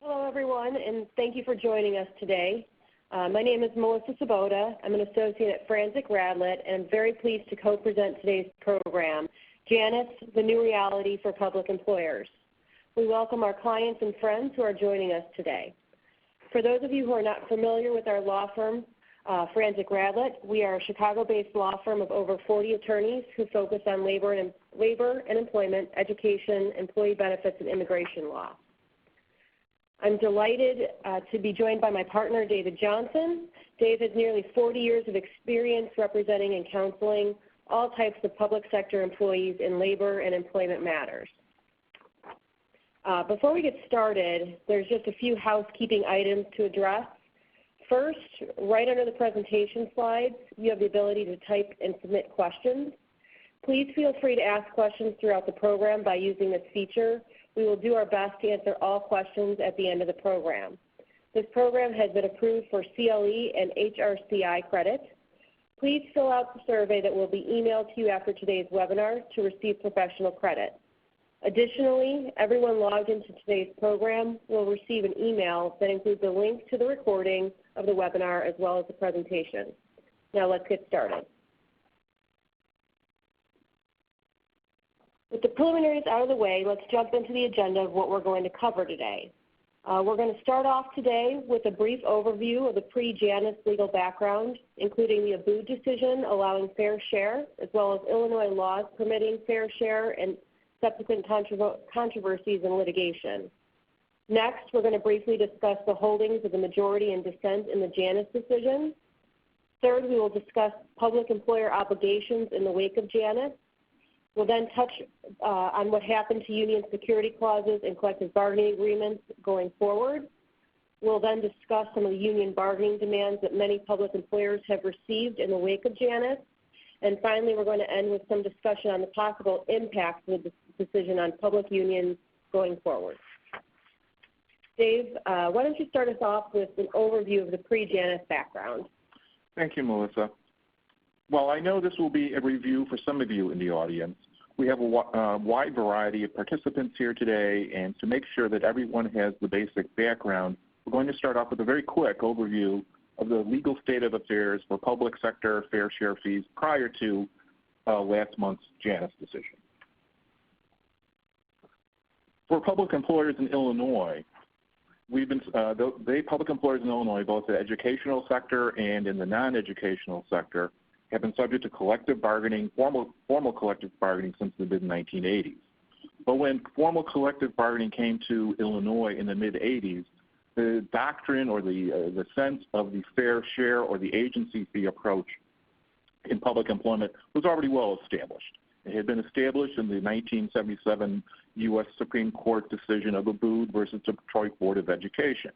Hello, everyone, and thank you for joining us today. My name is Melissa Sobota. I'm an associate at Franczek, and I'm very pleased to co-present today's program, Janus, the New Reality for Public Employers. We welcome our clients and friends who are joining us today. For those of you who are not familiar with our law firm, Franczek, we are a Chicago-based law firm of over 40 attorneys who focus on labor and employment, education, employee benefits, and immigration law. I'm delighted to be joined by my partner, David Johnson. Dave has nearly 40 years of experience representing and counseling all types of public sector employees in labor and employment matters. Before we get started, there's just a few housekeeping items to address. First, right under the presentation slides, you have the ability to type and submit questions. Please feel free to ask questions throughout the program by using this feature. We will do our best to answer all questions at the end of the program. This program has been approved for CLE and HRCI credit. Please fill out the survey that will be emailed to you after today's webinar to receive professional credit. Additionally, everyone logged into today's program will receive an email that includes a link to the recording of the webinar as well as the presentation. Now let's get started. With the preliminaries out of the way, let's jump into the agenda of what we're going to cover today. We're going to start off today with a brief overview of the PreJanus legal background, including the Abood decision allowing fair share, as well as Illinois laws permitting fair share and subsequent controversies and litigation. Next, we're going to briefly discuss the holdings of the majority and dissent in the Janus decision. Third, we will discuss public employer obligations in the wake of Janus. We'll then touch on what happened to union security clauses and collective bargaining agreements going forward. We'll then discuss some of the union bargaining demands that many public employers have received in the wake of Janus. And finally, we're going to end with some discussion on the possible impacts of the decision on public unions going forward. Dave, why don't you start us off with an overview of the PreJanus background? Thank you, Melissa. Well, I know this will be a review for some of you in the audience. We have a wide variety of participants here today, and to make sure that everyone has the basic background, we're going to start off with a very quick overview of the legal state of affairs for public sector fair share fees prior to last month's Janus decision. For public employers in Illinois, public employers in Illinois, both the educational sector and in the non-educational sector, have been subject to collective bargaining, formal collective bargaining since the mid-1980s. But when formal collective bargaining came to Illinois in the mid-80s, the doctrine or the sense of the fair share or the agency fee approach in public employment was already well established. It had been established in the 1977 U.S. Supreme Court decision of Abood versus the Detroit Board of Education.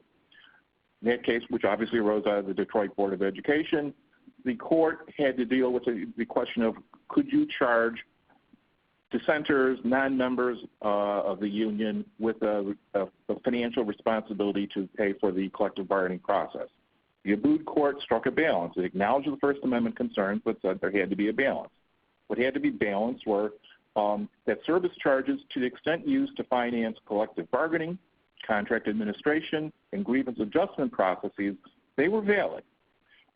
In that case, which obviously arose out of the Detroit Board of Education, the court had to deal with the question of could you charge dissenters, non-members of the union with a financial responsibility to pay for the collective bargaining process. The Abood court struck a balance. It acknowledged the First Amendment concerns, but said there had to be a balance. What had to be balanced were that service charges, to the extent used to finance collective bargaining, contract administration, and grievance adjustment processes, they were valid.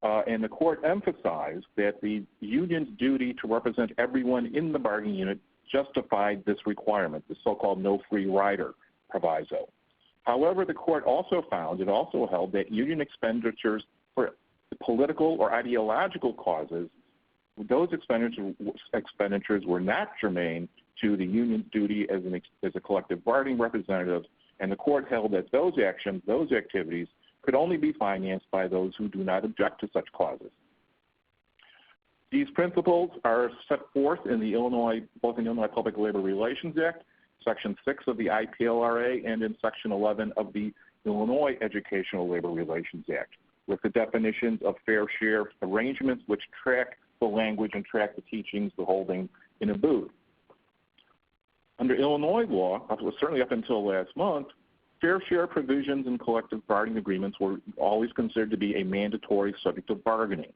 And the court emphasized that the union's duty to represent everyone in the bargaining unit justified this requirement, the so-called no free rider proviso. However, the court also held that union expenditures for political or ideological causes, those expenditures were not germane to the union's duty as a collective bargaining representative, and the court held that those actions, those activities, could only be financed by those who do not object to such causes. These principles are set forth in the both in the Illinois Public Labor Relations Act, Section 6 of the IPLRA, and in Section 11 of the Illinois Educational Labor Relations Act, with the definitions of fair share arrangements which track the language and track the teachings, the holding in Abood. Under Illinois law, certainly up until last month, fair share provisions in collective bargaining agreements were always considered to be a mandatory subject of bargaining.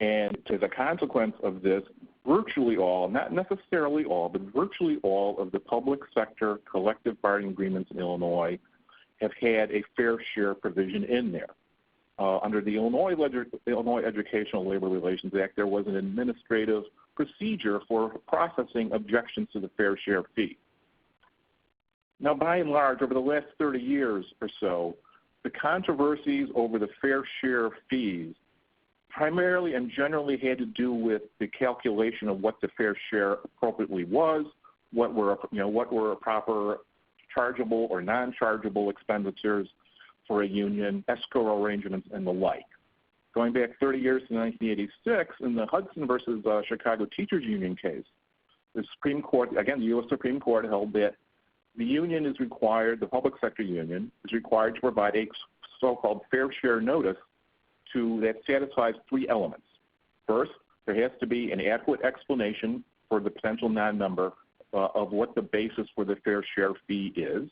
And as a consequence of this, virtually all, not necessarily all, but virtually all of the public sector collective bargaining agreements in Illinois have had a fair share provision in there. Under the Illinois Educational Labor Relations Act, there was an administrative procedure for processing objections to the fair share fee. Now, by and large, over the last 30 years or so, the controversies over the fair share fees primarily and generally had to do with the calculation of what the fair share appropriately was, what were proper chargeable or non-chargeable expenditures for a union, escrow arrangements, and the like. Going back 30 years to 1986, in the Hudson versus Chicago Teachers Union case, the Supreme Court, again, the U.S. Supreme Court held that the union is required, the public sector union, is required to provide a so-called fair share notice that satisfies three elements. First, there has to be an adequate explanation for the potential non-member of what the basis for the fair share fee is.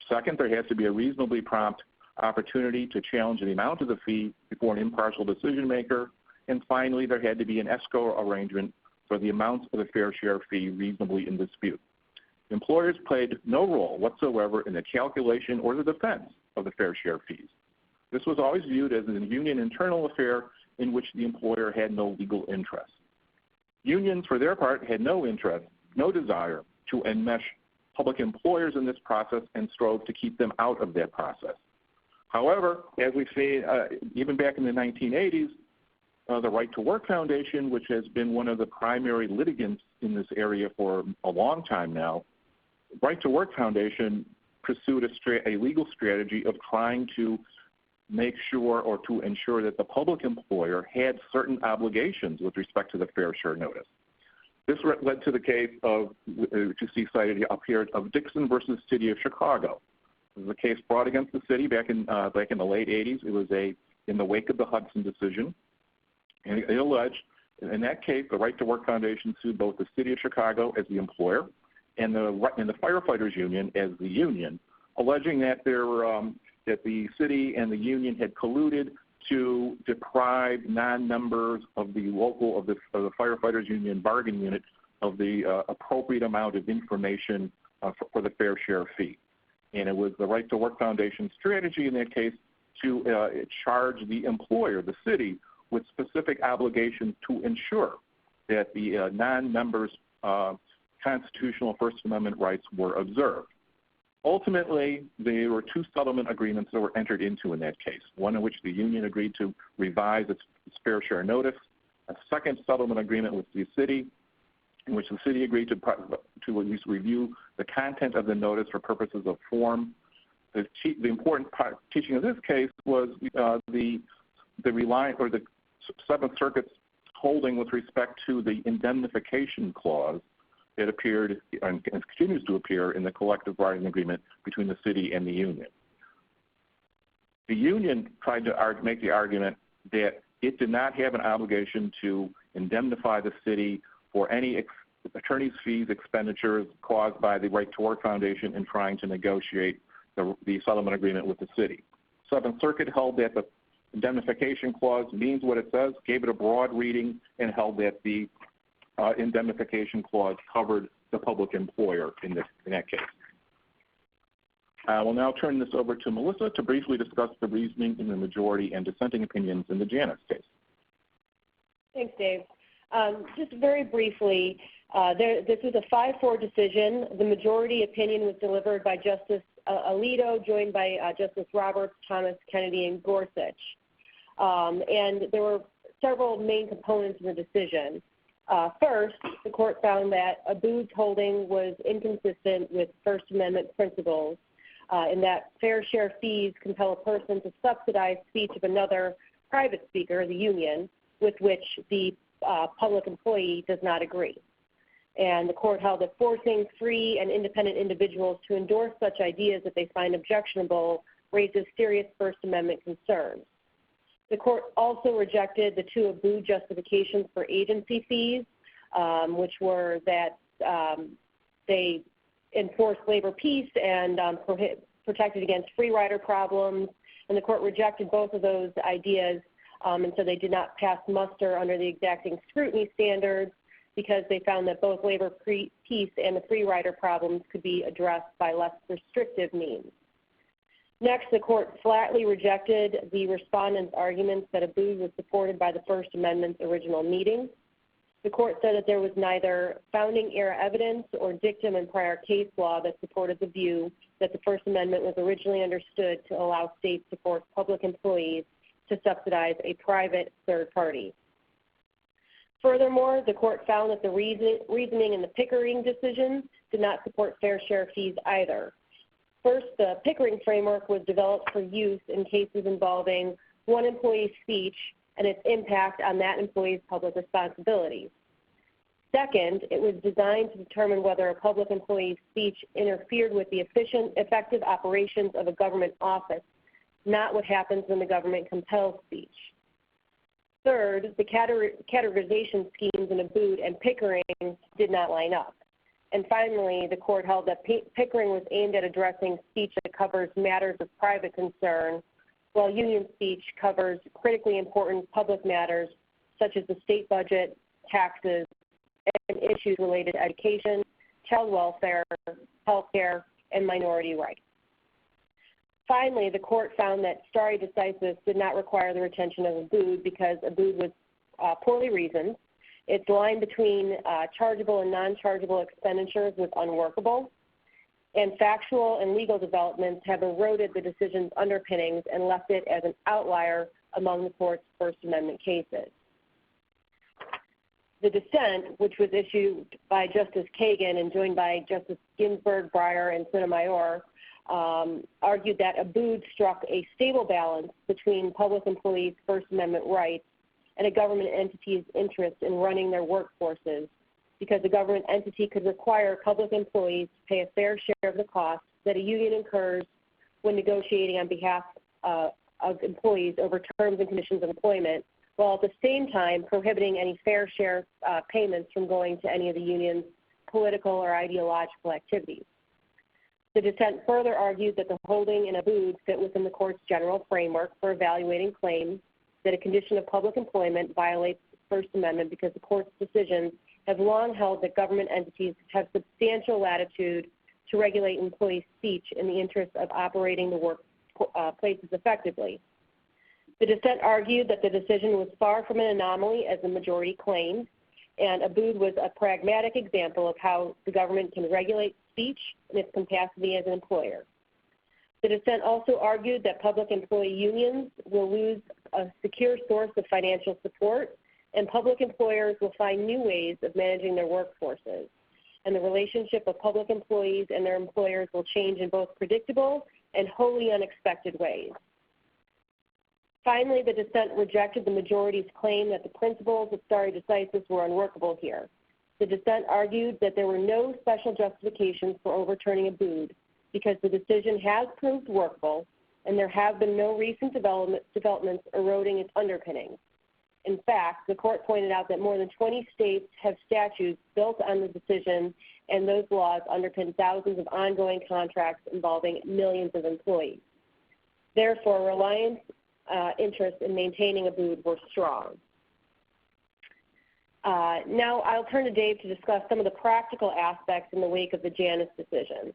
Second, there has to be a reasonably prompt opportunity to challenge the amount of the fee before an impartial decision maker. And finally, there had to be an escrow arrangement for the amounts of the fair share fee reasonably in dispute. Employers played no role whatsoever in the calculation or the defense of the fair share fees. This was always viewed as a union internal affair in which the employer had no legal interest. Unions, for their part, had no interest, no desire to enmesh public employers in this process and strove to keep them out of that process. However, as we've seen, even back in the 1980s, the Right to Work Foundation, which has been one of the primary litigants in this area for a long time now, Right to Work Foundation pursued a legal strategy of trying to make sure or to ensure that the public employer had certain obligations with respect to the fair share notice. This led to the case of, which you see cited up here, of Dixon versus City of Chicago. This is a case brought against the city back in the late 80s. It was in the wake of the Hudson decision. And it alleged, in that case, the Right to Work Foundation sued both the City of Chicago as the employer and the firefighters union as the union, alleging that that the city and the union had colluded to deprive non-members of the firefighters union bargaining unit of the appropriate amount of information for the fair share fee. And it was the Right to Work Foundation strategy in that case to charge the employer, the city, with specific obligations to ensure that the non-members' constitutional First Amendment rights were observed. Ultimately, there were two settlement agreements that were entered into in that case, one in which the union agreed to revise its fair share notice, a second settlement agreement with the city, in which the city agreed to at least review the content of the notice for purposes of form. The important teaching of this case was the Seventh Circuit's holding with respect to the indemnification clause that appeared and continues to appear in the collective bargaining agreement between the city and the union. The union tried to make the argument that it did not have an obligation to indemnify the city for any attorney's fees expenditures caused by the Right to Work Foundation in trying to negotiate the settlement agreement with the city. Seventh Circuit held that the indemnification clause means what it says, gave it a broad reading, and held that the indemnification clause covered the public employer in that case. I will now turn this over to Melissa to briefly discuss the reasoning in the majority and dissenting opinions in the Janus case. Thanks, Dave. Just very briefly, this was a 5-4 decision. The majority opinion was delivered by Justice Alito, joined by Justice Roberts, Thomas, Kennedy, and Gorsuch. And there were several main components in the decision. First, the court found that Abood's holding was inconsistent with First Amendment principles in that fair share fees compel a person to subsidize speech of another private speaker, the union, with which the public employee does not agree. And the court held that forcing free and independent individuals to endorse such ideas that they find objectionable raises serious First Amendment concerns. The court also rejected the two Abood justifications for agency fees, which were that they enforce labor peace and protected against free rider problems. And the court rejected both of those ideas and so they did not pass muster under the exacting scrutiny standards because they found that both labor peace and the free rider problems could be addressed by less restrictive means. Next, the court flatly rejected the respondents' arguments that ABUD was supported by the First Amendment's original meaning. The court said that there was neither founding era evidence or dictum in prior case law that supported the view that the First Amendment was originally understood to allow states to force public employees to subsidize a private third party. Furthermore, the court found that the reasoning in the Pickering decision did not support fair share fees either. First, the Pickering framework was developed for use in cases involving one employee's speech and its impact on that employee's public responsibilities. Second, it was designed to determine whether a public employee's speech interfered with the effective operations of a government office, not what happens when the government compels speech. Third, the categorization schemes in ABUD and Pickering did not line up. And finally, the court held that Pickering was aimed at addressing speech that covers matters of private concern, while union speech covers critically important public matters such as the state budget, taxes, and issues related to education, child welfare, health care, and minority rights. Finally, the court found that stare decisis did not require the retention of ABUD because ABUD was poorly reasoned. Its line between chargeable and non-chargeable expenditures was unworkable, and factual and legal developments have eroded the decision's underpinnings and left it as an outlier among the court's First Amendment cases. The dissent, which was issued by Justice Kagan and joined by Justice Ginsburg, Breyer, and Sotomayor, argued that ABUD struck a stable balance between public employees' First Amendment rights and a government entity's interest in running their workforces, because the government entity could require public employees to pay a fair share of the costs that a union incurs when negotiating on behalf of employees over terms and conditions of employment, while at the same time prohibiting any fair share payments from going to any of the union's political or ideological activities. The dissent further argued that the holding in ABUD fit within the court's general framework for evaluating claims that a condition of public employment violates the First Amendment because the court's decisions have long held that government entities have substantial latitude to regulate employee speech in the interest of operating the workplaces effectively. The dissent argued that the decision was far from an anomaly, as the majority claimed, and ABUD was a pragmatic example of how the government can regulate speech in its capacity as an employer. The dissent also argued that public employee unions will lose a secure source of financial support, and public employers will find new ways of managing their workforces. And the relationship of public employees and their employers will change in both predictable and wholly unexpected ways. Finally, the dissent rejected the majority's claim that the principles of stare decisis were unworkable here. The dissent argued that there were no special justifications for overturning ABUD because the decision has proved workable and there have been no recent developments eroding its underpinnings. In fact, the court pointed out that more than 20 states have statutes built on the decision, and those laws underpin thousands of ongoing contracts involving millions of employees. Therefore, Reliance interest in maintaining ABUD were strong. Now I'll turn to Dave to discuss some of the practical aspects in the wake of the Janus decision.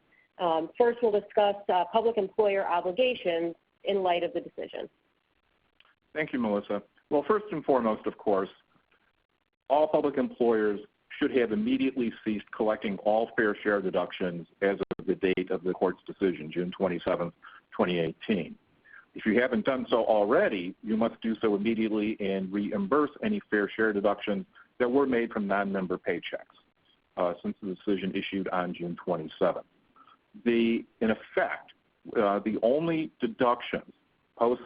First, we'll discuss public employer obligations in light of the decision. Thank you, Melissa. Well, first and foremost, of course, all public employers should have immediately ceased collecting all fair share deductions as of the date of the court's decision, June 27, 2018. If you haven't done so already, you must do so immediately and reimburse any fair share deductions that were made from non-member paychecks since the decision issued on June 27th. In effect, the only deductions post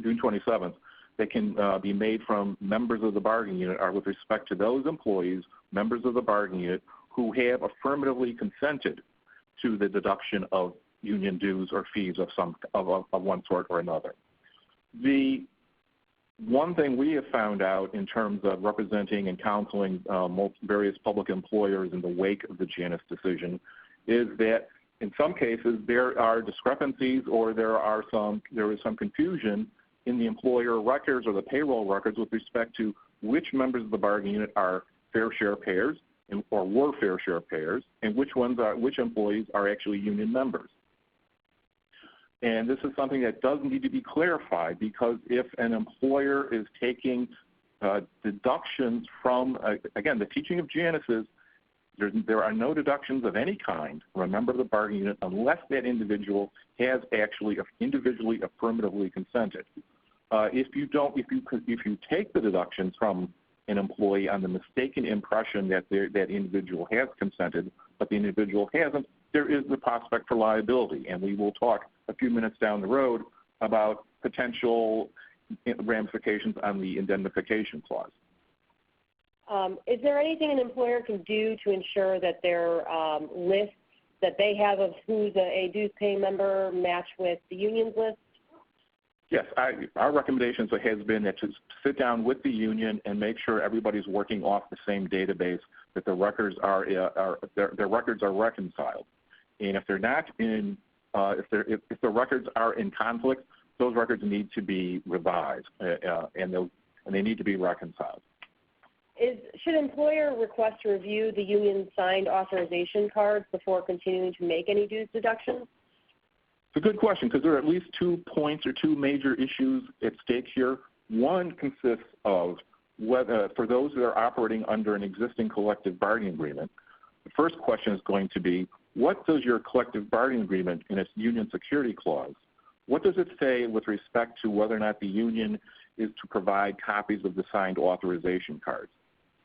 June 27th that can be made from members of the bargaining unit are with respect to those employees, members of the bargaining unit, who have affirmatively consented to the deduction of union dues or fees of one sort or another. The one thing we have found out in terms of representing and counseling various public employers in the wake of the Janus decision is that in some cases there are discrepancies or there is some confusion in the employer records or the payroll records with respect to which members of the bargaining unit are fair share payers or were fair share payers, and which employees are actually union members. And this is something that does need to be clarified, because if an employer is taking deductions from, again, the teaching of Janus is there are no deductions of any kind from a member of the bargaining unit unless that individual has actually individually affirmatively consented. If you take the deductions from an employee on the mistaken impression that that individual has consented, but the individual hasn't, there is the prospect for liability. And we will talk a few minutes down the road about potential ramifications on the indemnification clause. Is there anything an employer can do to ensure that their lists that they have of who's a dues paying member match with the union's list? Yes, our recommendations has been that to sit down with the union and make sure everybody's working off the same database, that the records their records are reconciled, and if they're not in, if the records are in conflict, those records need to be revised, and they need to be reconciled. Should an employer request to review the union signed authorization cards before continuing to make any dues deductions? It's a good question, because there are at least 2 points or 2 major issues at stake here. One consists of whether, for those that are operating under an existing collective bargaining agreement, the first question is going to be, what does your collective bargaining agreement in its union security clause, what does it say with respect to whether or not the union is to provide copies of the signed authorization cards?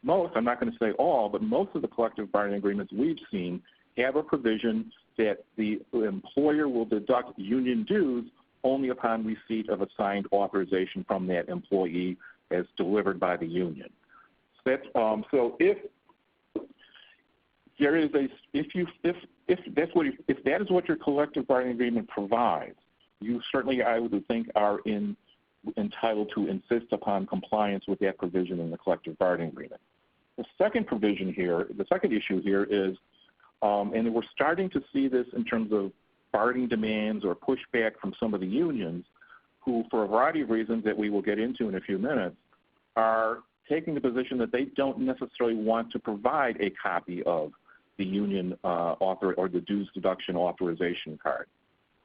Most, I'm not going to say all, but most of the collective bargaining agreements we've seen have a provision that the employer will deduct union dues only upon receipt of a signed authorization from that employee as delivered by the union. So if there is if that is what your collective bargaining agreement provides, you certainly, I would think, are entitled to insist upon compliance with that provision in the collective bargaining agreement. The second provision here, the second issue here is, and we're starting to see this in terms of bargaining demands or pushback from some of the unions who, for a variety of reasons that we will get into in a few minutes, are taking the position that they don't necessarily want to provide a copy of the union or the dues deduction authorization card.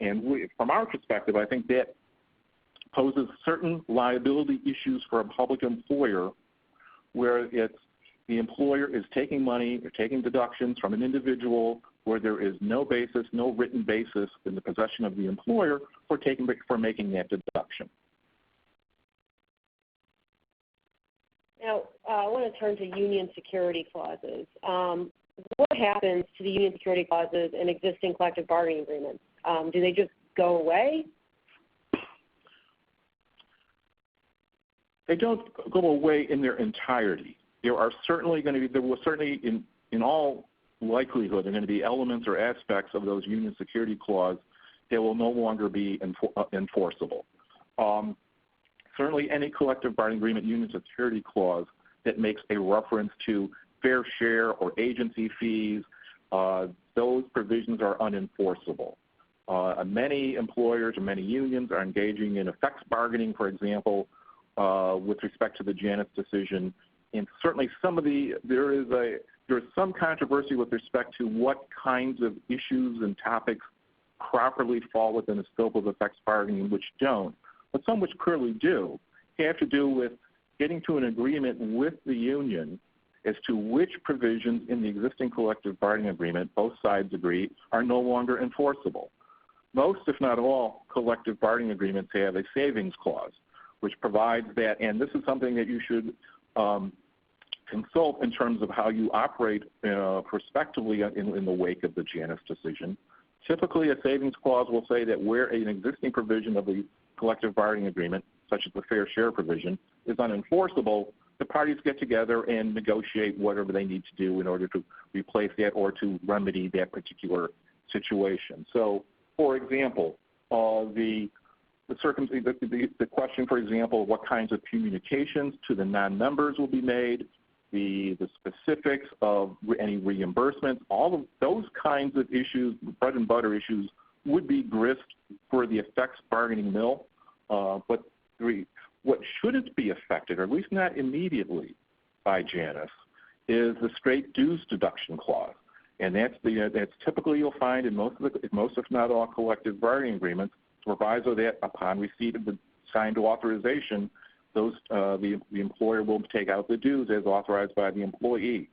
And from our perspective, I think that poses certain liability issues for a public employer where the employer is taking money or taking deductions from an individual where there is no basis, no written basis in the possession of the employer for making that deduction. Now, I want to turn to union security clauses. What happens to the union security clauses in existing collective bargaining agreements? Do they just go away? They don't go away in their entirety. There will certainly, in all likelihood, there are going to be elements or aspects of those union security clauses that will no longer be enforceable. Certainly any collective bargaining agreement union security clause that makes a reference to fair share or agency fees, those provisions are unenforceable. Many employers or many unions are engaging in effects bargaining, for example, with respect to the Janus decision. And certainly there is some controversy with respect to what kinds of issues and topics properly fall within the scope of effects bargaining and which don't. But some which clearly do have to do with getting to an agreement with the union as to which provisions in the existing collective bargaining agreement, both sides agree, are no longer enforceable. Most, if not all, collective bargaining agreements have a savings clause, which provides that, and this is something that you should consult in terms of how you operate prospectively in the wake of the Janus decision. Typically, a savings clause will say that where an existing provision of the collective bargaining agreement, such as the fair share provision, is unenforceable, the parties get together and negotiate whatever they need to do in order to replace that or to remedy that particular situation. So, for example, the question, for example, of what kinds of communications to the non-members will be made, the specifics of any reimbursements, all of those kinds of issues, bread and butter issues, would be grist for the effects bargaining mill. But what shouldn't be affected, or at least not immediately, by Janus, is the straight dues deduction clause, and that's typically you'll find in most if not all collective bargaining agreements, proviso that upon receipt of the signed authorization, the employer will take out the dues as authorized by the employee.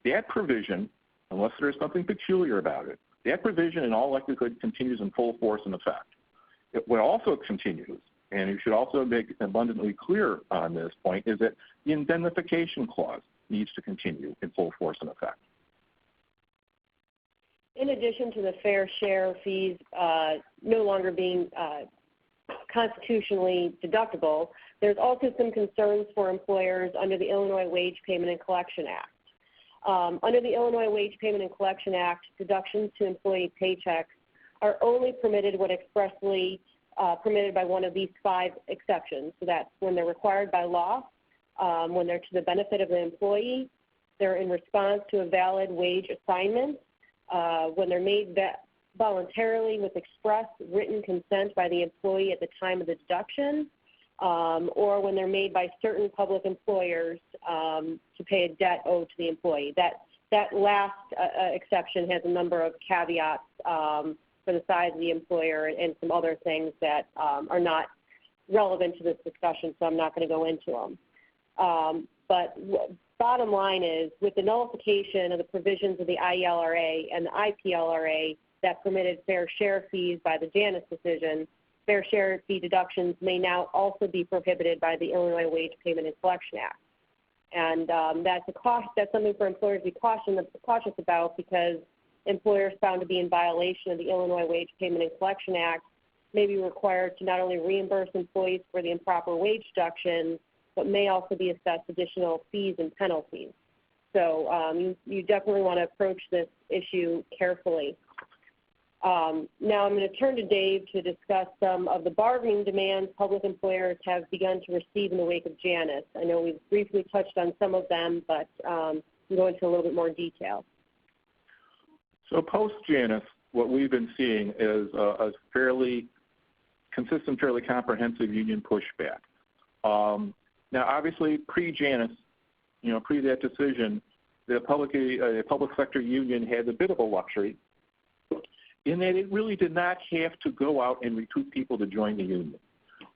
That provision, unless there's something peculiar about it, that provision in all likelihood continues in full force and effect. What also continues, and you should also make abundantly clear on this point, is that the indemnification clause needs to continue in full force and effect. In addition to the fair share fees no longer being constitutionally deductible, there's also some concerns for employers under the Illinois Wage Payment and Collection Act. Under the Illinois Wage Payment and Collection Act, deductions to employee paychecks are only permitted when expressly permitted by one of these 5 exceptions. So that's when they're required by law, when they're to the benefit of the employee, they're in response to a valid wage assignment, when they're made voluntarily with express written consent by the employee at the time of the deduction, or when they're made by certain public employers to pay a debt owed to the employee. That last exception has a number of caveats for the size of the employer and some other things that are not relevant to this discussion, so I'm not going to go into them. But bottom line is, with the nullification of the provisions of the IELRA and the IPLRA that permitted fair share fees by the Janus decision, fair share fee deductions may now also be prohibited by the Illinois Wage Payment and Collection Act. And that's something for employers to be cautious about, because employers found to be in violation of the Illinois Wage Payment and Collection Act may be required to not only reimburse employees for the improper wage deductions, but may also be assessed additional fees and penalties. So you definitely want to approach this issue carefully. Now I'm going to turn to Dave to discuss some of the bargaining demands public employers have begun to receive in the wake of Janus. I know we've briefly touched on some of them, but we'll go into a little bit more detail. So post-Janus, what we've been seeing is a fairly consistent, fairly comprehensive union pushback. Now, obviously, pre-Janus, pre that decision, the public sector union had a bit of a luxury in that it really did not have to go out and recruit people to join the union.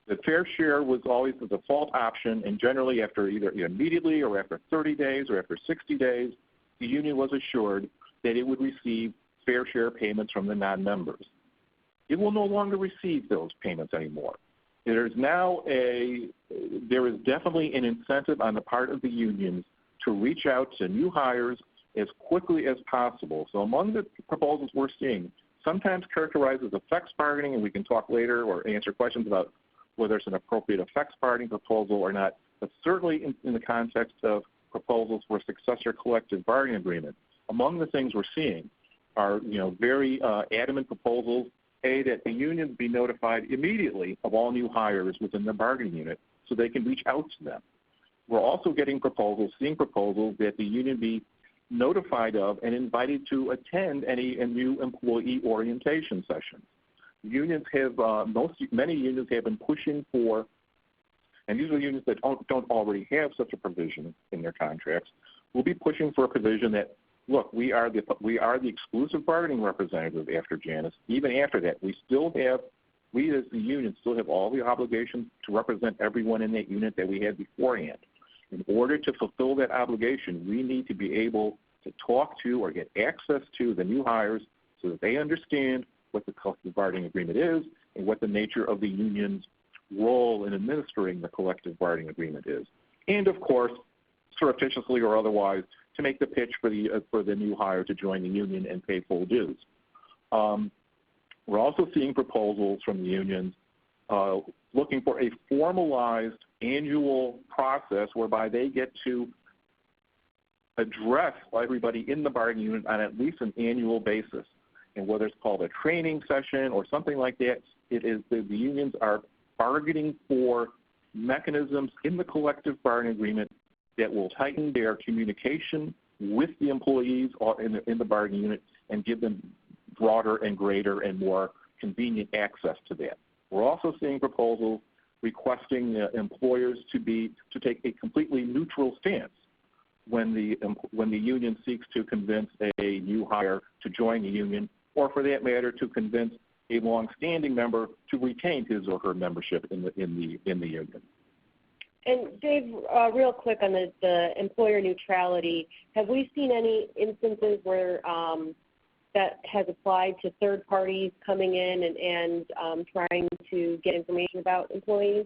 The fair share was always the default option, and generally after either immediately or after 30 days or after 60 days, the union was assured that it would receive fair share payments from the non-members. It will no longer receive those payments anymore. There is definitely an incentive on the part of the unions to reach out to new hires as quickly as possible. So among the proposals we're seeing, sometimes characterized as effects bargaining, and we can talk later or answer questions about whether it's an appropriate effects bargaining proposal or not, but certainly in the context of proposals for a successor collective bargaining agreement. Among the things we're seeing are very adamant proposals, that the unions be notified immediately of all new hires within the bargaining unit so they can reach out to them. We're also seeing proposals that the union be notified of and invited to attend any new employee orientation sessions. Unions have, many unions have been pushing for, and these are unions that don't already have such a provision in their contracts, will be pushing for a provision that, look, we are the exclusive bargaining representative after Janus. Even after that, we as the union still have all the obligations to represent everyone in that unit that we had beforehand. In order to fulfill that obligation, we need to be able to talk to or get access to the new hires so that they understand what the collective bargaining agreement is and what the nature of the union's role in administering the collective bargaining agreement is. And, of course, surreptitiously or otherwise, to make the pitch for the new hire to join the union and pay full dues. We're also seeing proposals from the unions looking for a formalized annual process whereby they get to address everybody in the bargaining unit on at least an annual basis. And whether it's called a training session or something like that, it is the unions are bargaining for mechanisms in the collective bargaining agreement that will tighten their communication with the employees in the bargaining unit and give them broader and greater and more convenient access to that. We're also seeing proposals requesting employers to take a completely neutral stance when the union seeks to convince a new hire to join the union, or for that matter, to convince a long-standing member to retain his or her membership in the union. And Dave, real quick on the employer neutrality, have we seen any instances where that has applied to third parties coming in and trying to get information about employees?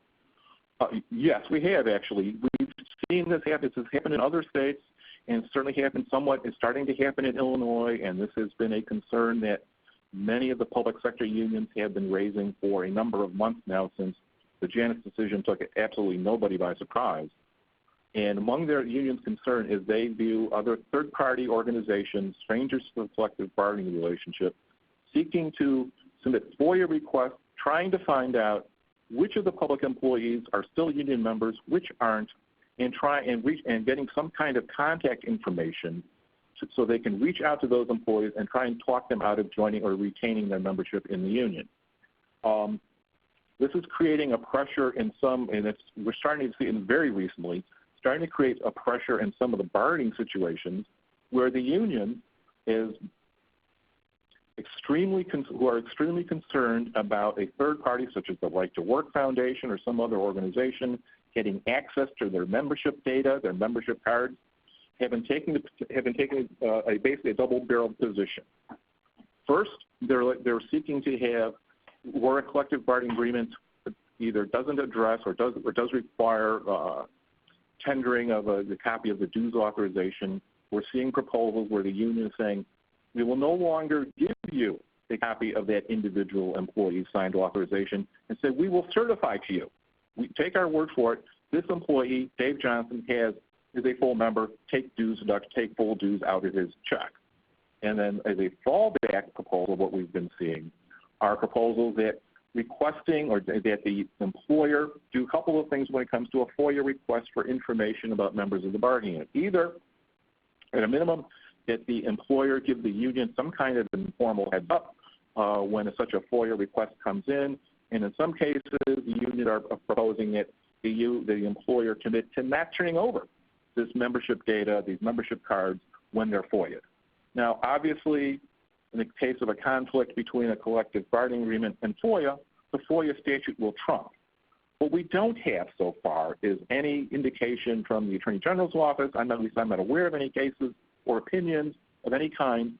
Yes, we have actually. We've seen this happen. This has happened in other states, and certainly happened somewhat. It's starting to happen in Illinois, and this has been a concern that many of the public sector unions have been raising for a number of months now, since the Janus decision took absolutely nobody by surprise. And among their union's concern is they view other third-party organizations, strangers to the collective bargaining relationship, seeking to submit FOIA requests, trying to find out which of the public employees are still union members, which aren't, and getting some kind of contact information so they can reach out to those employees and try and talk them out of joining or retaining their membership in the union. This is creating a pressure in some, and we're starting to see it very recently, starting to create a pressure in some of the bargaining situations where the union is extremely concerned about a third party such as the Right to Work Foundation or some other organization getting access to their membership data, their membership cards, have been taking basically a double-barreled position. First, they're seeking to have where a collective bargaining agreement either doesn't address or does require tendering of the copy of the dues authorization. We're seeing proposals where the union is saying, we will no longer give you a copy of that individual employee's signed authorization and say, we will certify to you. We take our word for it. This employee, Dave Johnson, is a full member. Take full dues out of his check. And then as a fallback proposal, what we've been seeing are proposals that requesting or that the employer do a couple of things when it comes to a FOIA request for information about members of the bargaining unit. Either, at a minimum, that the employer give the union some kind of informal heads up when such a FOIA request comes in, and in some cases, the union are proposing that the employer commit to not turning over this membership data, these membership cards, when they're FOIA'd. Now, obviously, in the case of a conflict between a collective bargaining agreement and FOIA, the FOIA statute will trump. What we don't have so far is any indication from the Attorney General's office, at least I'm not aware of any cases or opinions of any kind,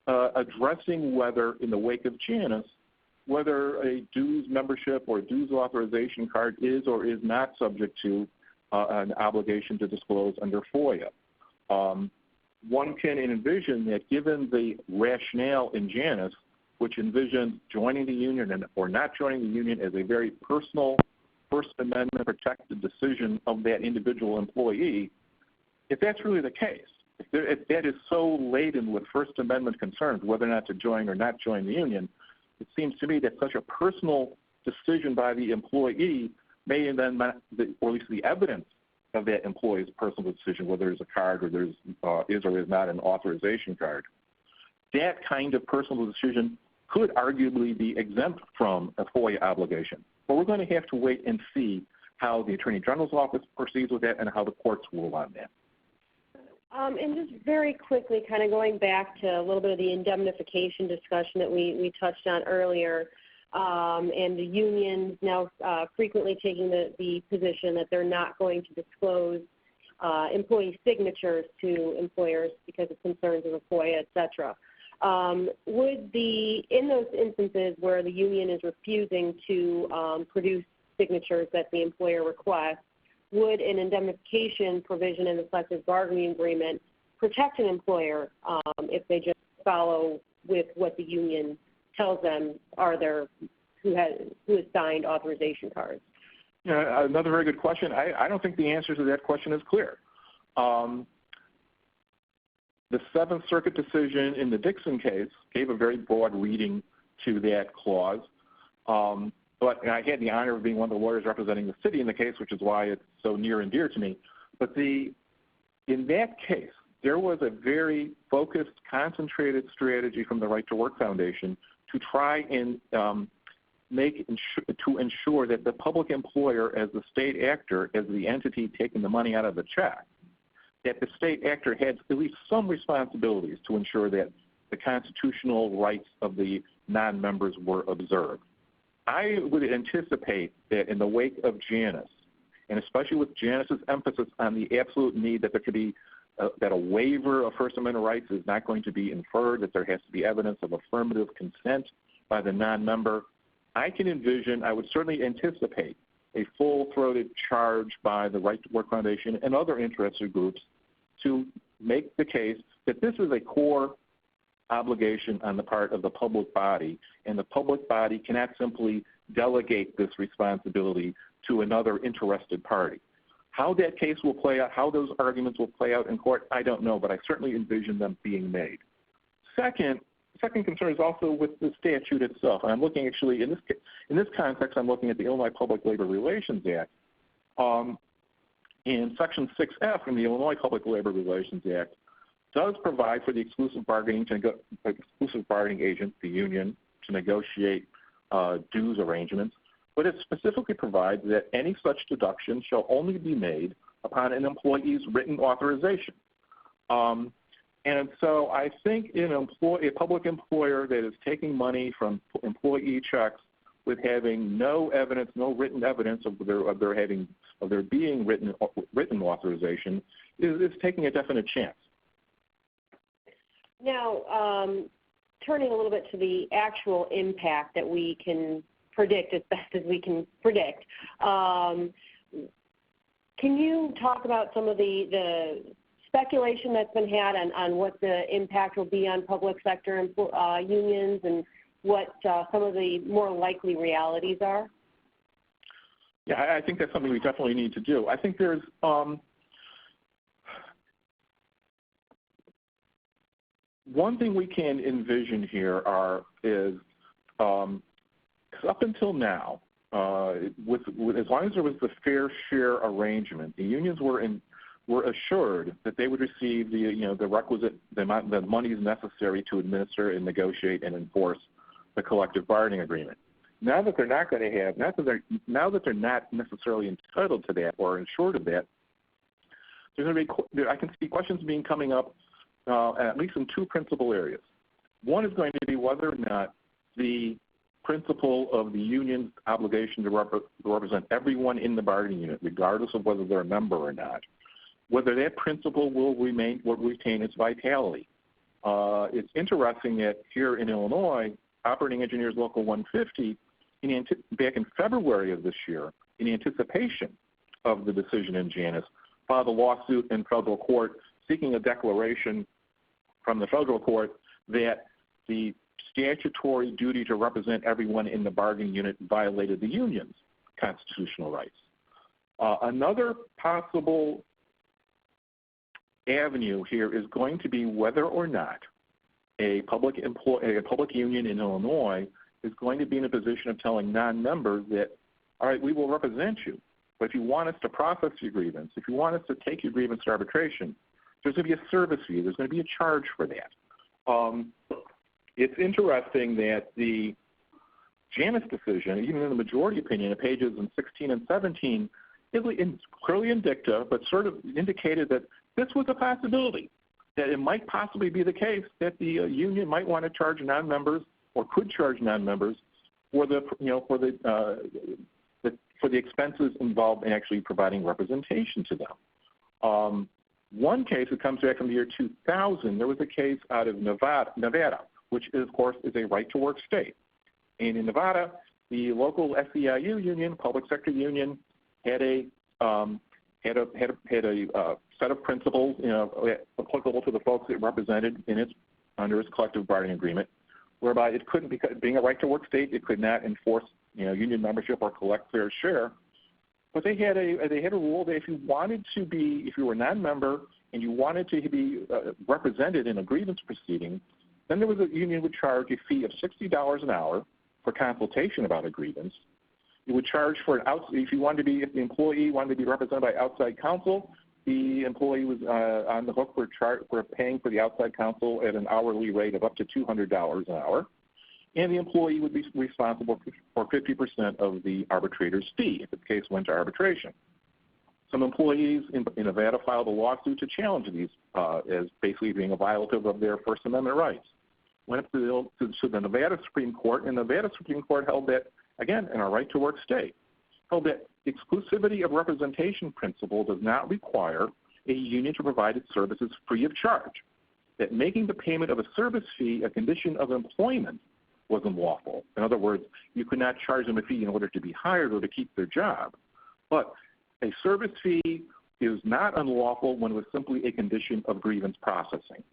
addressing whether, in the wake of Janus, whether a dues membership or dues authorization card is or is not subject to an obligation to disclose under FOIA. One can envision that given the rationale in Janus, which envisioned joining the union or not joining the union as a very personal First Amendment protected decision of that individual employee, if that's really the case, if that is so laden with First Amendment concerns, whether or not to join or not join the union, it seems to me that such a personal decision by the employee may then, or at least the evidence of that employee's personal decision, whether there's a card or there's is or is not an authorization card, that kind of personal decision could arguably be exempt from a FOIA obligation. But we're going to have to wait and see how the Attorney General's office proceeds with that and how the courts rule on that. And just very quickly, kind of going back to a little bit of the indemnification discussion that we touched on earlier, and the unions now frequently taking the position that they're not going to disclose employee signatures to employers because of concerns of a FOIA, et cetera. In those instances where the union is refusing to produce signatures that the employer requests, would an indemnification provision in the collective bargaining agreement protect an employer if they just follow with what the union tells them who has signed authorization cards? Yeah, another very good question. I don't think the answer to that question is clear. The Seventh Circuit decision in the Dixon case gave a very broad reading to that clause. But I had the honor of being one of the lawyers representing the city in the case, which is why it's so near and dear to me. But in that case, there was a very focused, concentrated strategy from the Right to Work Foundation to try and to ensure that the public employer, as the state actor, as the entity taking the money out of the check, that the state actor had at least some responsibilities to ensure that the constitutional rights of the non-members were observed. I would anticipate that in the wake of Janus, and especially with Janus's emphasis on the absolute need that there could be that a waiver of First Amendment rights is not going to be inferred, that there has to be evidence of affirmative consent by the non-member, I would certainly anticipate a full-throated charge by the Right to Work Foundation and other interested groups to make the case that this is a core obligation on the part of the public body, and the public body cannot simply delegate this responsibility to another interested party. How that case will play out, how those arguments will play out in court, I don't know, but I certainly envision them being made. Second concern is also with the statute itself. And I'm looking actually, in this context, I'm looking at the Illinois Public Labor Relations Act. In Section 6F in the Illinois Public Labor Relations Act does provide for the exclusive bargaining agent, the union, to negotiate dues arrangements, but it specifically provides that any such deduction shall only be made upon an employee's written authorization. And so I think a public employer that is taking money from employee checks with having no evidence, no written evidence of there being written authorization is taking a definite chance. Now, turning a little bit to the actual impact that we can predict as best as we can predict, can you talk about some of the speculation that's been had on what the impact will be on public sector unions and what some of the more likely realities are? Yeah, I think that's something we definitely need to do. I think there's one thing we can envision here is up until now, as long as there was the fair share arrangement, the unions were assured that they would receive the requisite the monies necessary to administer and negotiate and enforce the collective bargaining agreement. Now that they're not going to have, now that they're not necessarily entitled to that or assured of that, there's going to be, I can see questions coming up at least in two principal areas. One is going to be whether or not the principle of the union's obligation to represent everyone in the bargaining unit, regardless of whether they're a member or not, whether that principle will retain its vitality. It's interesting that here in Illinois, Operating Engineers Local 150, back in February of this year, in anticipation of the decision in Janus, filed a lawsuit in federal court seeking a declaration from the federal court that the statutory duty to represent everyone in the bargaining unit violated the union's constitutional rights. Another possible avenue here is going to be whether or not a public union in Illinois is going to be in a position of telling non-members that, all right, we will represent you, but if you want us to process your grievance, if you want us to take your grievance to arbitration, there's going to be a service fee. There's going to be a charge for that. It's interesting that the Janus decision, even in the majority opinion, in pages 16 and 17, clearly in dicta, but sort of indicated that this was a possibility, that it might possibly be the case that the union might want to charge non-members or could charge non-members for the expenses involved in actually providing representation to them. One case that comes back from the year 2000, there was a case out of Nevada, which is, of course, is a right-to-work state. And in Nevada, the local SEIU union, public sector union, had a set of principles, applicable to the folks it represented under its collective bargaining agreement, whereby it couldn't, because being a right-to-work state, it could not enforce union membership or collect fair share. But they had a rule that if you were a non-member and you wanted to be represented in a grievance proceeding, then there was a union would charge a fee of $60 an hour for consultation about a grievance. It would charge for if the employee wanted to be represented by outside counsel, the employee was on the hook for paying for the outside counsel at an hourly rate of up to $200 an hour. and the employee would be responsible for 50% of the arbitrator's fee if the case went to arbitration. Some employees in Nevada filed a lawsuit to challenge these as basically being a violative of their First Amendment rights. Went up to the Nevada Supreme Court, and the Nevada Supreme Court held that, again, in a right-to-work state, held that exclusivity of representation principle does not require a union to provide its services free of charge, that making the payment of a service fee a condition of employment was unlawful. In other words, you could not charge them a fee in order to be hired or to keep their job. But a service fee is not unlawful when it was simply a condition of grievance processing.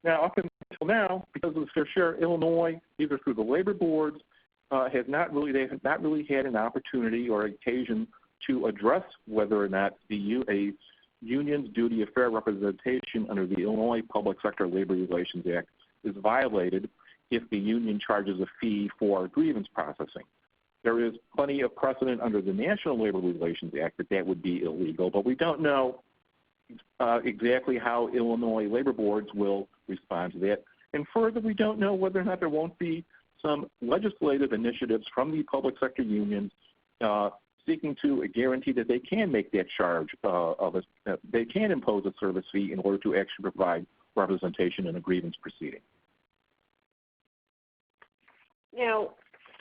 Now, up until now, because of the fair share, Illinois, either through the labor boards, they have not really had an opportunity or occasion to address whether or not a union's duty of fair representation under the Illinois Public Sector Labor Relations Act is violated if the union charges a fee for grievance processing. There is plenty of precedent under the National Labor Relations Act that would be illegal, but we don't know exactly how Illinois labor boards will respond to that. And further, we don't know whether or not there won't be some legislative initiatives from the public sector unions seeking to guarantee that they can make that charge they can impose a service fee in order to actually provide representation in a grievance proceeding. Now,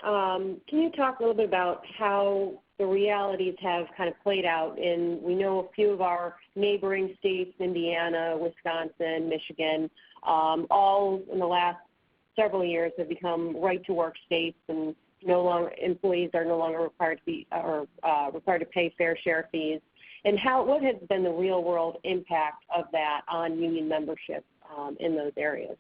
can you talk a little bit about how the realities have kind of played out we know a few of our neighboring states, Indiana, Wisconsin, Michigan, all in the last several years have become right-to-work states, and employees are no longer required to pay fair share fees. And what has been the real-world impact of that on union membership in those areas?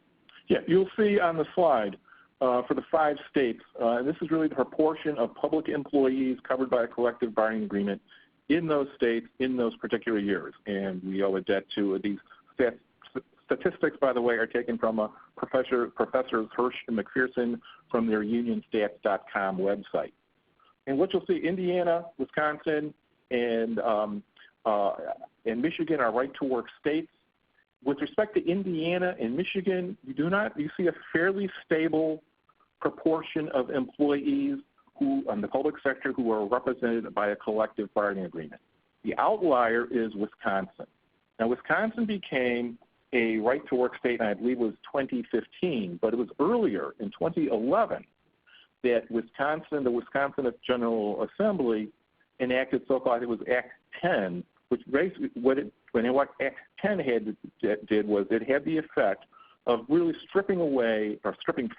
Yeah, you'll see on the slide for the 5 states, and this is really the proportion of public employees covered by a collective bargaining agreement in those states in those particular years. And we owe a debt to these statistics, by the way, are taken from Professors Hirsch and McPherson from their unionstats.com website. And what you'll see, Indiana, Wisconsin, and Michigan are right-to-work states. With respect to Indiana and Michigan, you see a fairly stable proportion of employees in the public sector who are represented by a collective bargaining agreement. The outlier is Wisconsin. Now, Wisconsin became a right-to-work state, and I believe it was 2015, but it was earlier, in 2011, that the Wisconsin General Assembly enacted so-called, it was Act 10, which basically what Act 10 did was it had the effect of really stripping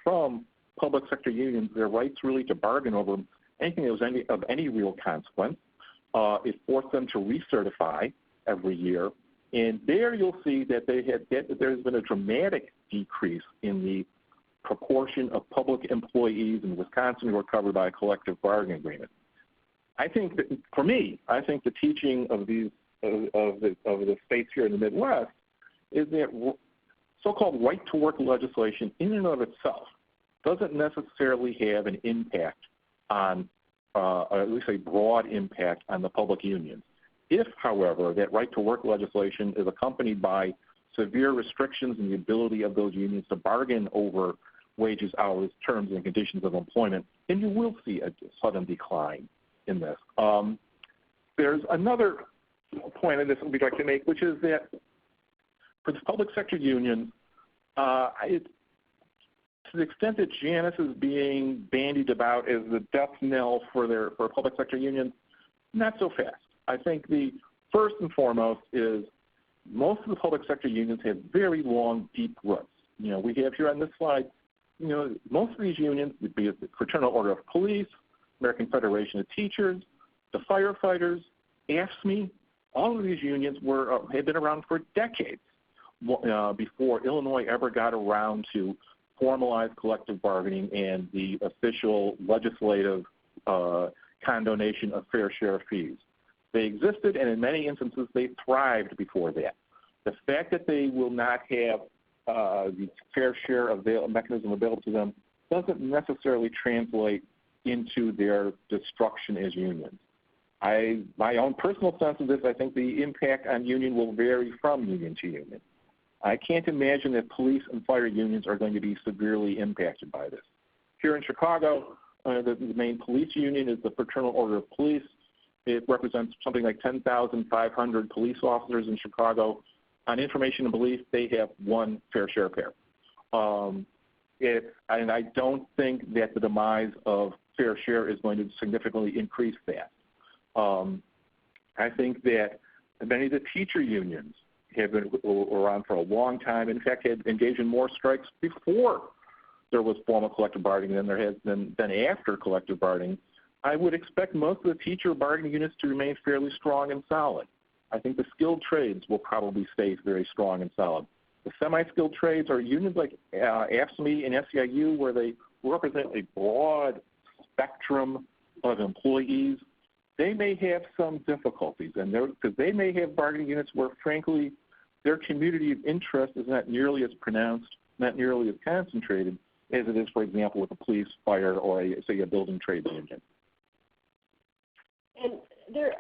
from public sector unions their rights really to bargain over anything that was of any real consequence. It forced them to recertify every year. And there you'll see that there's been a dramatic decrease in the proportion of public employees in Wisconsin who are covered by a collective bargaining agreement. I think that, for me, the teaching of the states here in the Midwest is that so-called right-to-work legislation in and of itself doesn't necessarily have an impact on, or at least a broad impact on the public unions. If, however, that right-to-work legislation is accompanied by severe restrictions in the ability of those unions to bargain over wages, hours, terms, and conditions of employment, then you will see a sudden decline in this. There's another point in this we'd like to make, which is that for the public sector unions, to the extent that Janus is being bandied about as the death knell for public sector unions, not so fast. I think the first and foremost is most of the public sector unions have very long, deep roots. We have here on this slide, most of these unions, be it the Fraternal Order of Police, American Federation of Teachers, the firefighters, AFSCME, all of these unions had been around for decades before Illinois ever got around to formalize collective bargaining and the official legislative condonation of fair share fees. They existed, and in many instances, they thrived before that. The fact that they will not have the fair share mechanism available to them doesn't necessarily translate into their destruction as unions. My own personal sense of this, I think the impact on union will vary from union to union. I can't imagine that police and fire unions are going to be severely impacted by this. Here in Chicago, the main police union is the Fraternal Order of Police. It represents something like 10,500 police officers in Chicago. On information and belief, they have one fair share pair. And I don't think that the demise of fair share is going to significantly increase that. I think that many of the teacher unions have been around for a long time. In fact, had engaged in more strikes before there was formal collective bargaining than there has been after collective bargaining. I would expect most of the teacher bargaining units to remain fairly strong and solid. I think the skilled trades will probably stay very strong and solid. The semi-skilled trades are unions like AFSCME and SEIU, where they represent a broad spectrum of employees. They may have some difficulties, and because they may have bargaining units where, frankly, their community of interest is not nearly as pronounced, not nearly as concentrated as it is, for example, with a police, fire, or say a building trades union. And there,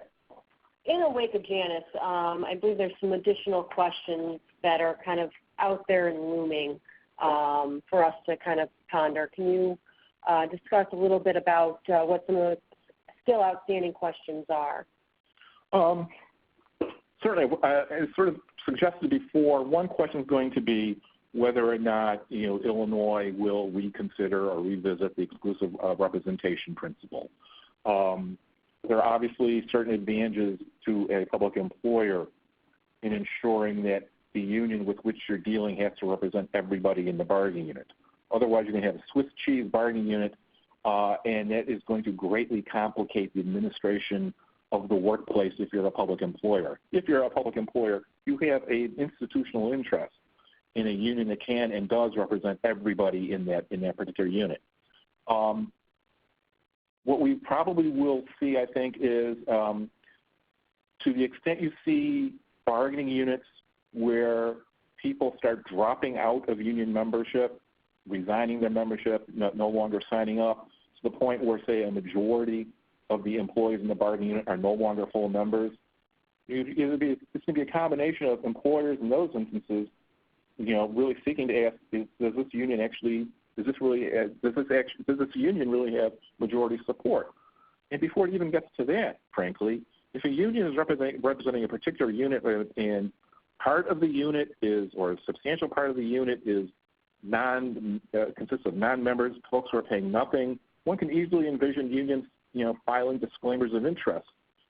in the wake of Janus, I believe there's some additional questions that are kind of out there and looming for us to kind of ponder. Can you discuss a little bit about what some of the still outstanding questions are? Certainly. As sort of suggested before, one question is going to be whether or not Illinois will reconsider or revisit the exclusive representation principle. There are obviously certain advantages to a public employer in ensuring that the union with which you're dealing has to represent everybody in the bargaining unit. Otherwise, you're going to have a Swiss cheese bargaining unit, and that is going to greatly complicate the administration of the workplace if you're a public employer. If you're a public employer, you have an institutional interest in a union that can and does represent everybody in that particular unit. What we probably will see, I think, is to the extent you see bargaining units where people start dropping out of union membership, resigning their membership, no longer signing up, to the point where, say, a majority of the employees in the bargaining unit are no longer full members. It's going to be a combination of employers in those instances, really seeking to ask, does this union really have majority support? And before it even gets to that, frankly, if a union is representing a particular unit and part of the unit is, or a substantial part of the unit is consists of non-members, folks who are paying nothing, one can easily envision unions, filing disclaimers of interest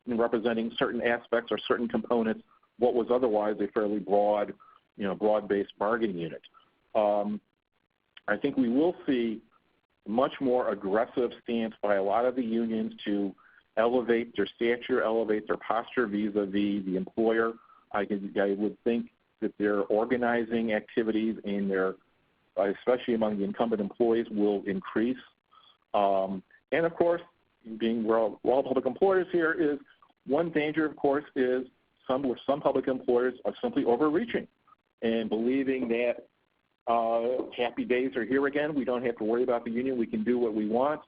in representing certain aspects or certain components, what was otherwise a fairly broad-based bargaining unit. I think we will see a much more aggressive stance by a lot of the unions to elevate their stature, elevate their posture vis-a-vis the employer. I would think that their organizing activities and their, especially among the incumbent employees, will increase. And of course, we're all public employers here, is one danger, of course, is some public employers are simply overreaching and believing that happy days are here again. We don't have to worry about the union. We can do what we want.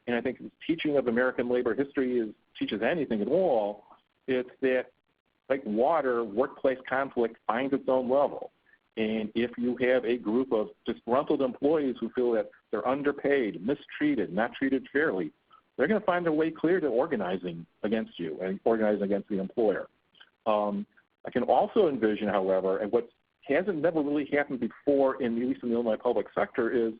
And I think the teaching of American labor history teaches anything at all. It's that, like water, workplace conflict finds its own level. And if you have a group of disgruntled employees who feel that they're underpaid, mistreated, not treated fairly, they're going to find their way clear to organizing against you and organizing against the employer. I can also envision, however, and what never really happened before, at least in the Illinois public sector, is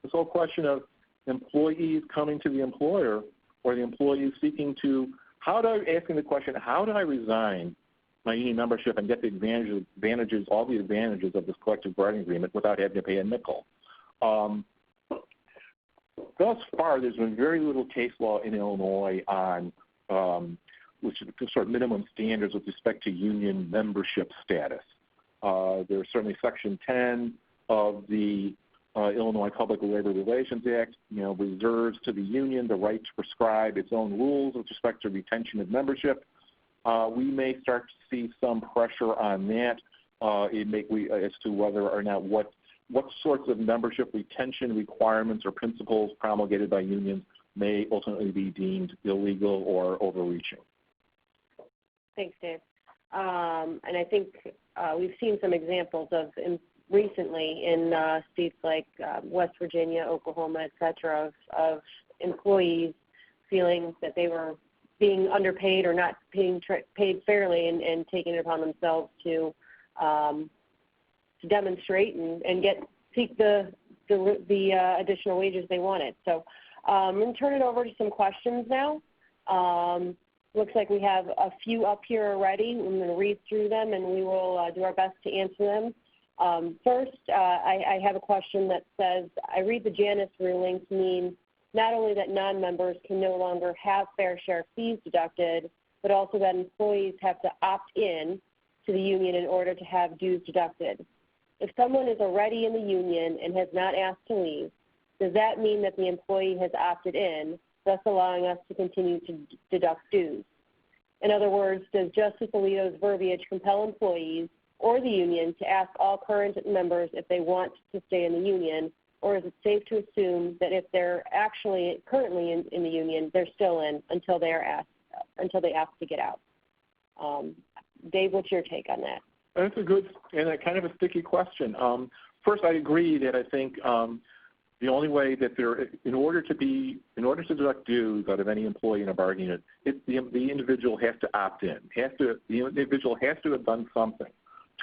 this whole question of employees coming to the employer or the employees seeking to, asking the question, how do I resign my union membership and get the all the advantages of this collective bargaining agreement without having to pay a nickel? Thus far, there's been very little case law in Illinois on which sort of minimum standards with respect to union membership status. There's certainly Section 10 of the Illinois Public Labor Relations Act, reserves to the union the right to prescribe its own rules with respect to retention of membership. We may start to see some pressure on that as to whether or not what sorts of membership retention requirements or principles promulgated by unions may ultimately be deemed illegal or overreaching. Thanks, Dave. And I think we've seen some examples of recently in states like West Virginia, Oklahoma, et cetera, of employees feeling that they were being underpaid or not being paid fairly, and taking it upon themselves to demonstrate and seek the additional wages they wanted. So I'm going to turn it over to some questions now. Looks like we have a few up here already. I'm going to read through them, and we will do our best to answer them. First, I have a question that says, I read the Janus ruling to mean not only that non-members can no longer have fair share fees deducted, but also that employees have to opt in to the union in order to have dues deducted. If someone is already in the union and has not asked to leave, does that mean that the employee has opted in, thus allowing us to continue to deduct dues? In other words, does Justice Alito's verbiage compel employees or the union to ask all current members if they want to stay in the union, or is it safe to assume that if they're actually currently in the union, they're still in until they ask to get out? Dave, what's your take on that? That's a good and a kind of a sticky question. First, I agree that I think the only way that in order to deduct dues out of any employee in a bargaining unit, the individual has to opt in. The individual has to have done something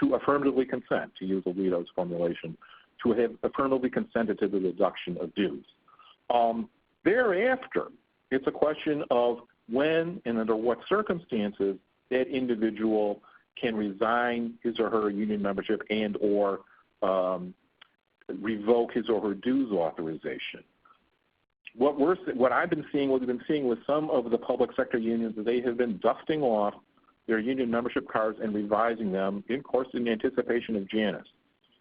to affirmatively consent, to use Alito's formulation, to have affirmatively consented to the deduction of dues. Thereafter, it's a question of when and under what circumstances that individual can resign his or her union membership and or revoke his or her dues authorization. What we've been seeing with some of the public sector unions is they have been dusting off their union membership cards and revising them, of course, in anticipation of Janus.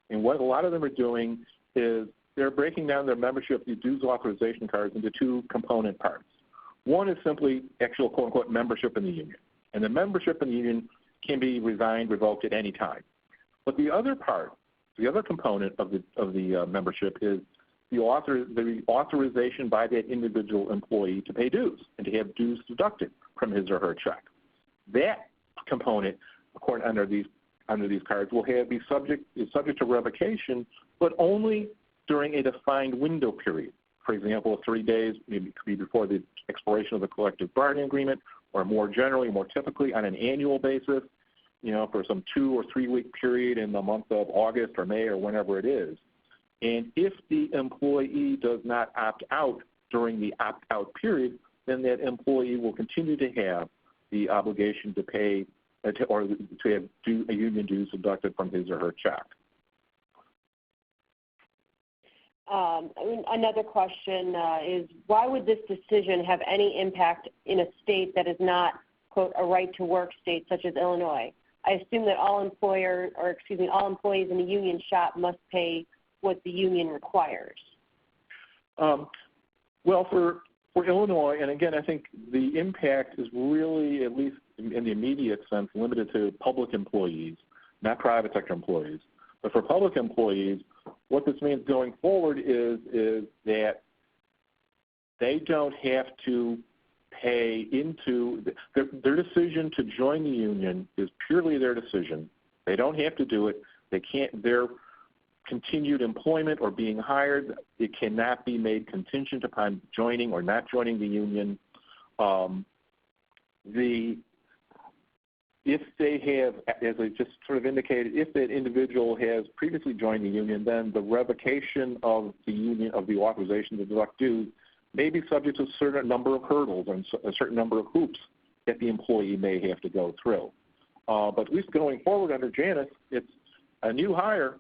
And what a lot of them are doing is they're breaking down their membership, the dues authorization cards, into two component parts. One is simply actual quote-unquote membership in the union. And the membership in the union can be resigned, revoked at any time. But the other part, the other component of the membership is the authorization by that individual employee to pay dues and to have dues deducted from his or her check. That component, according under these cards, is subject to revocation, but only during a defined window period. For example, 3 days, maybe it could be before the expiration of the collective bargaining agreement, or more generally, more typically, on an annual basis, for some 2 or 3 week period in the month of August or May or whenever it is. And if the employee does not opt out during the opt-out period, then that employee will continue to have the obligation to pay or to have union dues deducted from his or her check. Another question is, why would this decision have any impact in a state that is not, quote, a right-to-work state such as Illinois? I assume that all employees in a union shop must pay what the union requires. Well, for Illinois, and again, I think the impact is really, at least in the immediate sense, limited to public employees, not private sector employees. But for public employees, what this means going forward is that they don't have to pay into their decision to join the union is purely their decision. They don't have to do it. They can't. Their continued employment or being hired, it cannot be made contingent upon joining or not joining the union. If they have, as I just sort of indicated, if that individual has previously joined the union, then the revocation of the union, of the authorization to deduct dues, may be subject to a certain number of hurdles and a certain number of hoops that the employee may have to go through. But at least going forward under Janus, it's a new hire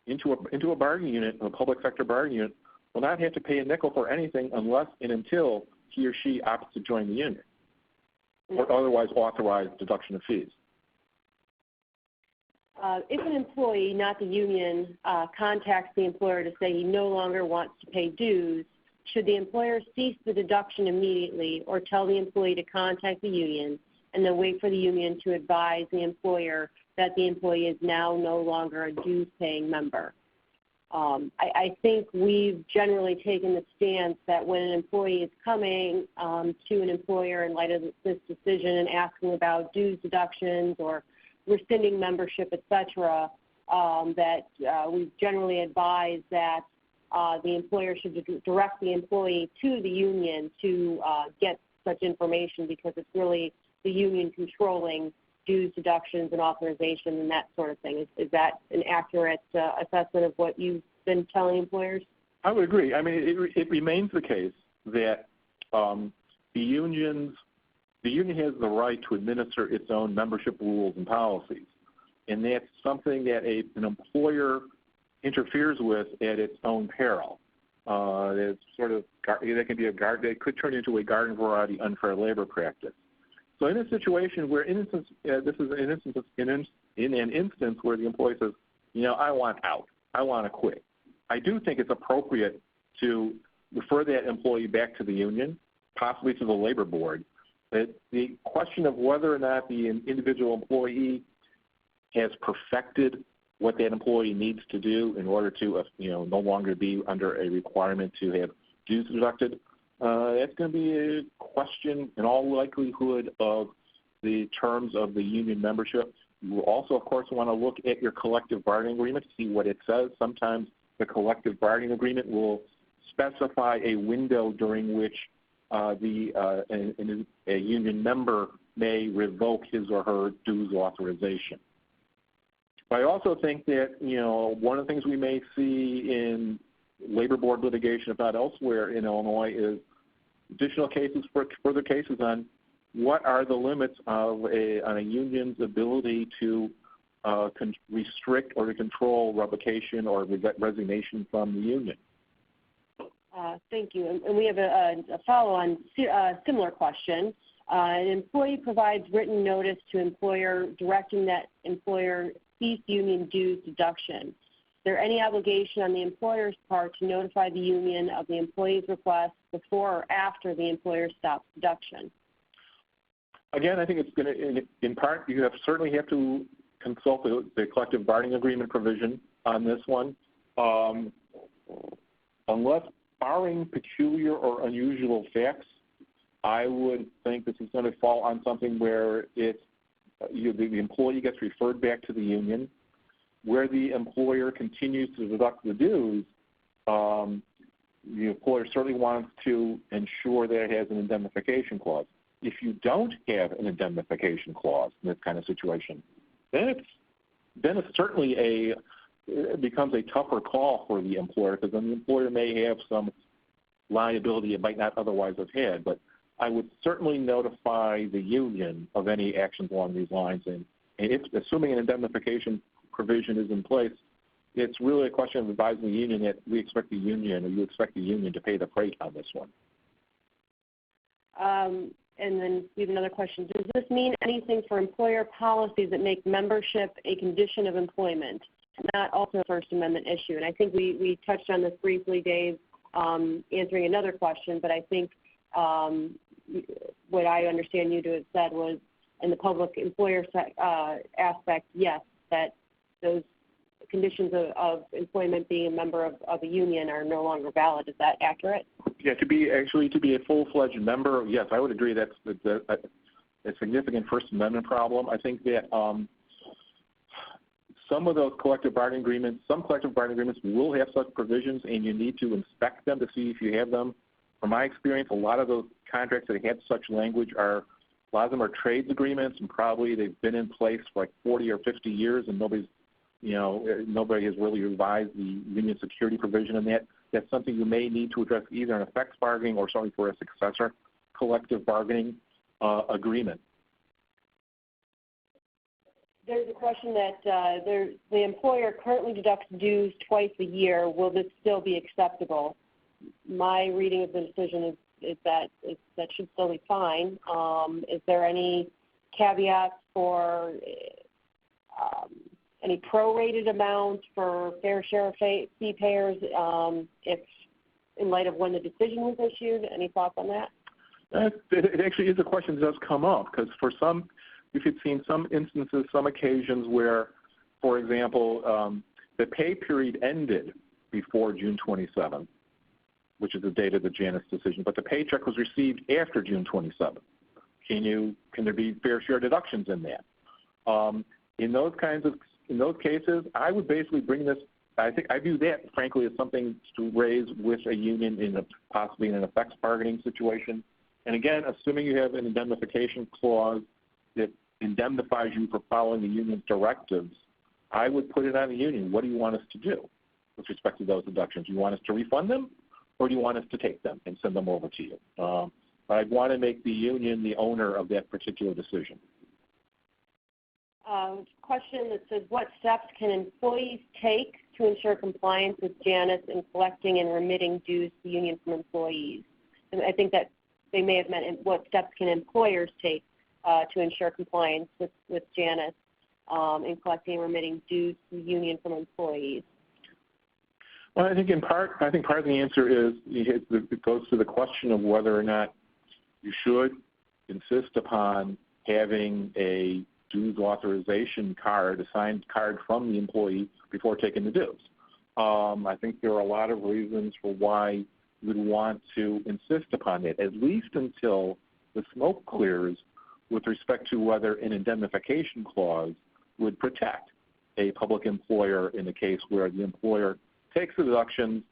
into a bargaining unit, a public sector bargaining unit, will not have to pay a nickel for anything unless and until he or she opts to join the union or otherwise authorize deduction of fees. If an employee, not the union, contacts the employer to say he no longer wants to pay dues, should the employer cease the deduction immediately or tell the employee to contact the union and then wait for the union to advise the employer that the employee is now no longer a dues-paying member? I think we've generally taken the stance that when an employee is coming to an employer in light of this decision and asking about dues deductions or rescinding membership, et cetera, that we generally advise that the employer should direct the employee to the union to get such information, because it's really the union controlling dues, deductions, and authorization and that sort of thing. Is that an accurate assessment of what you've been telling employers? I would agree. I mean, it remains the case that the union has the right to administer its own membership rules and policies, and that's something that an employer interferes with at its own peril. It's sort of that can be that could turn into a garden variety unfair labor practice. So in a situation where, this is in an instance where the employee says, I want out, I want to quit, I do think it's appropriate to refer that employee back to the union, possibly to the labor board. But the question of whether or not the individual employee has perfected what that employee needs to do in order to, no longer be under a requirement to have dues deducted, that's going to be a question in all likelihood of the terms of the union membership. You will also, of course, want to look at your collective bargaining agreement to see what it says. Sometimes the collective bargaining agreement will specify a window during which a union member may revoke his or her dues authorization. But I also think that, one of the things we may see in labor board litigation, if not elsewhere in Illinois, is additional cases, further cases on what are the limits of on a union's ability to restrict or to control revocation or resignation from the union. Thank you. And we have a follow-on similar question. An employee provides written notice to employer directing that employer cease union dues deduction. Is there any obligation on the employer's part to notify the union of the employee's request before or after the employer stops deduction? Again, I think it's going to, in part, you certainly have to consult the collective bargaining agreement provision on this one. Unless barring peculiar or unusual facts, I would think this is going to fall on something where it's the employee gets referred back to the union, where the employer continues to deduct the dues. The employer certainly wants to ensure that it has an indemnification clause. If you don't have an indemnification clause in this kind of situation, then it's certainly it becomes a tougher call for the employer, because then the employer may have some liability it might not otherwise have had. But I would certainly notify the union of any actions along these lines. And if, assuming an indemnification provision is in place, it's really a question of advising the union that we expect the union, or you expect the union, to pay the freight on this one. And then we have another question. Does this mean anything for employer policies that make membership a condition of employment, not also a First Amendment issue? And I think we touched on this briefly, Dave, answering another question, but I think what I understand you to have said was, in the public employer aspect, yes, that those conditions of employment, being a member of a union, are no longer valid. Is that accurate? Yeah, to be a full-fledged member, yes, I would agree that's a significant First Amendment problem. I think that some of those collective bargaining agreements, will have such provisions, and you need to inspect them to see if you have them. From my experience, a lot of those contracts that have such language a lot of them are trades agreements, and probably they've been in place for like 40 or 50 years, and nobody has really revised the union security provision in that. That's something you may need to address either in effects bargaining or something for a successor collective bargaining agreement. There's a question that the employer currently deducts dues twice a year. Will this still be acceptable? My reading of the decision is that that should still be fine. Is there any caveats for any prorated amount for fair share of fee payers if, in light of when the decision was issued? Any thoughts on that? It actually is a question that does come up, because for some, we've seen some instances, some occasions where, for example, the pay period ended before June 27th, which is the date of the Janus decision, but the paycheck was received after June 27th. Can there be fair share deductions in that? In those kinds of in those cases, I would basically bring this. I view that, frankly, as something to raise with a union possibly in an effects bargaining situation. And again, assuming you have an indemnification clause that indemnifies you for following the union's directives, I would put it on the union. What do you want us to do with respect to those deductions? Do you want us to refund them, or do you want us to take them and send them over to you? But I'd want to make the union the owner of that particular decision. Question that says, what steps can employees take to ensure compliance with Janus in collecting and remitting dues to the union from employees? And I think that they may have meant what steps can employers take to ensure compliance with Janus in collecting and remitting dues to the union from employees? Well, I think part of the answer is it goes to the question of whether or not you should insist upon having a dues authorization card, a signed card from the employee before taking the dues. I think there are a lot of reasons for why you would want to insist upon it, at least until the smoke clears with respect to whether an indemnification clause would protect a public employer in a case where the employer takes the deductions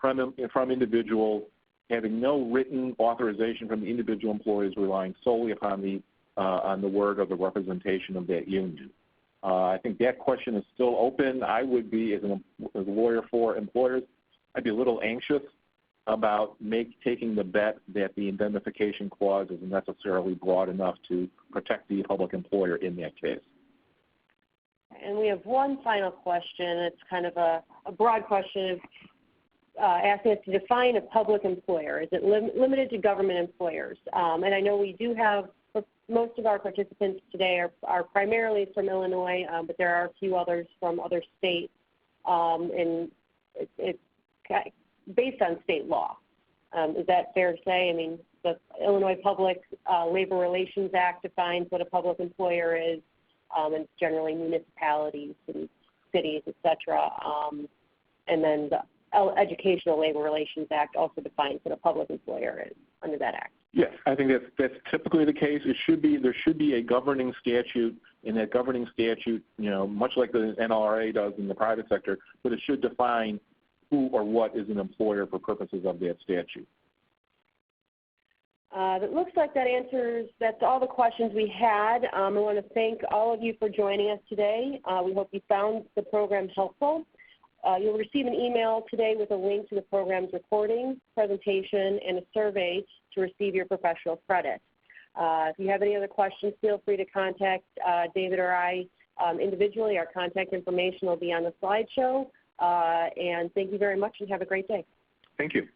from individuals having no written authorization from the individual employees, relying solely upon the on the word or the representation of that union. I think that question is still open. I would be, as a lawyer for employers, I'd be a little anxious about taking the bet that the indemnification clause isn't necessarily broad enough to protect the public employer in that case. And we have one final question. It's kind of a broad question asking us to define a public employer. Is it limited to government employers? And I know we do have, most of our participants today are primarily from Illinois, but there are a few others from other states, and it's based on state law. Is that fair to say? I mean, the Illinois Public Labor Relations Act defines what a public employer is, and it's generally municipalities and cities, et cetera. And then the Educational Labor Relations Act also defines what a public employer is under that act. Yes, I think that's typically the case. There should be a governing statute, and that governing statute, much like the NLRA does in the private sector, but it should define who or what is an employer for purposes of that statute. It looks like that's all the questions we had. I want to thank all of you for joining us today. We hope you found the program helpful. You'll receive an email today with a link to the program's recording, presentation, and a survey to receive your professional credit. If you have any other questions, feel free to contact David or I individually. Our contact information will be on the slideshow. And thank you very much, and have a great day. Thank you.